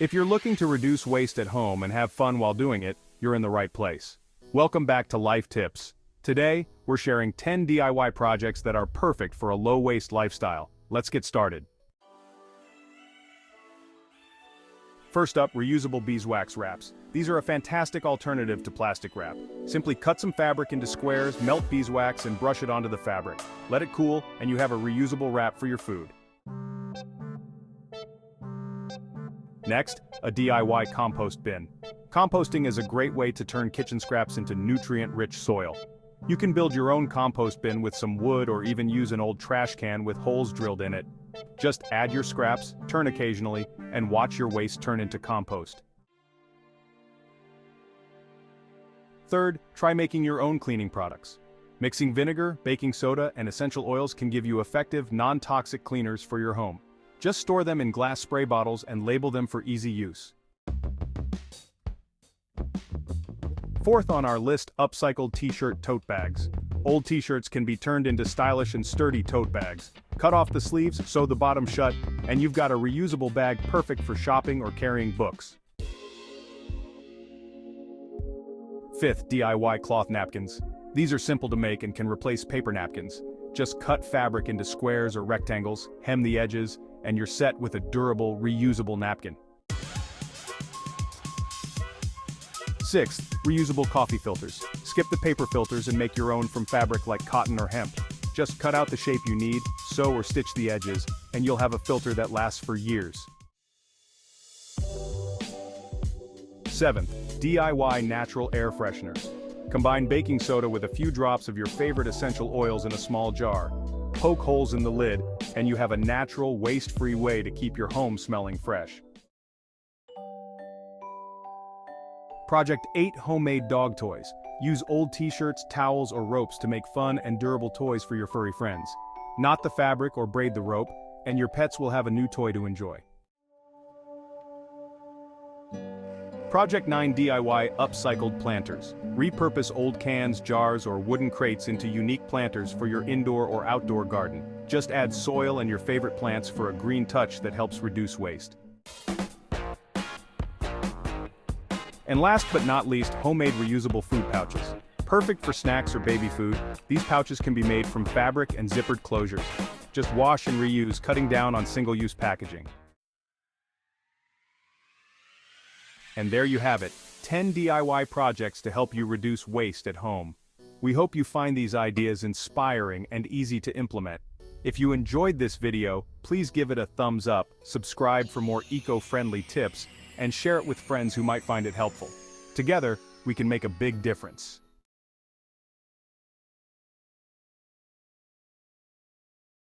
If you're looking to reduce waste at home and have fun while doing it, you're in the right place. Welcome back to Life Tips. Today, we're sharing 10 DIY projects that are perfect for a low-waste lifestyle. Let's get started. First up, reusable beeswax wraps. These are a fantastic alternative to plastic wrap. Simply cut some fabric into squares, melt beeswax, and brush it onto the fabric. Let it cool, and you have a reusable wrap for your food. Next, a DIY compost bin. Composting is a great way to turn kitchen scraps into nutrient-rich soil. You can build your own compost bin with some wood or even use an old trash can with holes drilled in it. Just add your scraps, turn occasionally, and watch your waste turn into compost. Third, try making your own cleaning products. Mixing vinegar, baking soda, and essential oils can give you effective, non-toxic cleaners for your home. Just store them in glass spray bottles and label them for easy use. Fourth on our list, upcycled T-shirt tote bags. Old T-shirts can be turned into stylish and sturdy tote bags. Cut off the sleeves, sew the bottom shut, and you've got a reusable bag perfect for shopping or carrying books. Fifth, DIY cloth napkins. These are simple to make and can replace paper napkins. Just cut fabric into squares or rectangles, hem the edges, and you're set with a durable, reusable napkin. Sixth, reusable coffee filters. Skip the paper filters and make your own from fabric like cotton or hemp. Just cut out the shape you need, sew or stitch the edges, and you'll have a filter that lasts for years. Seventh, DIY natural air fresheners. Combine baking soda with a few drops of your favorite essential oils in a small jar. Poke holes in the lid, and you have a natural, waste-free way to keep your home smelling fresh. Project 8 Homemade Dog Toys. Use old t-shirts, towels, or ropes to make fun and durable toys for your furry friends. Knot the fabric or braid the rope, and your pets will have a new toy to enjoy. Project 9 DIY Upcycled Planters. Repurpose old cans, jars, or wooden crates into unique planters for your indoor or outdoor garden. Just add soil and your favorite plants for a green touch that helps reduce waste. And last but not least, homemade reusable food pouches. Perfect for snacks or baby food, these pouches can be made from fabric and zippered closures. Just wash and reuse, cutting down on single-use packaging. And there you have it, 10 DIY projects to help you reduce waste at home. We hope you find these ideas inspiring and easy to implement. If you enjoyed this video, please give it a thumbs up, subscribe for more eco-friendly tips, and share it with friends who might find it helpful. Together, we can make a big difference.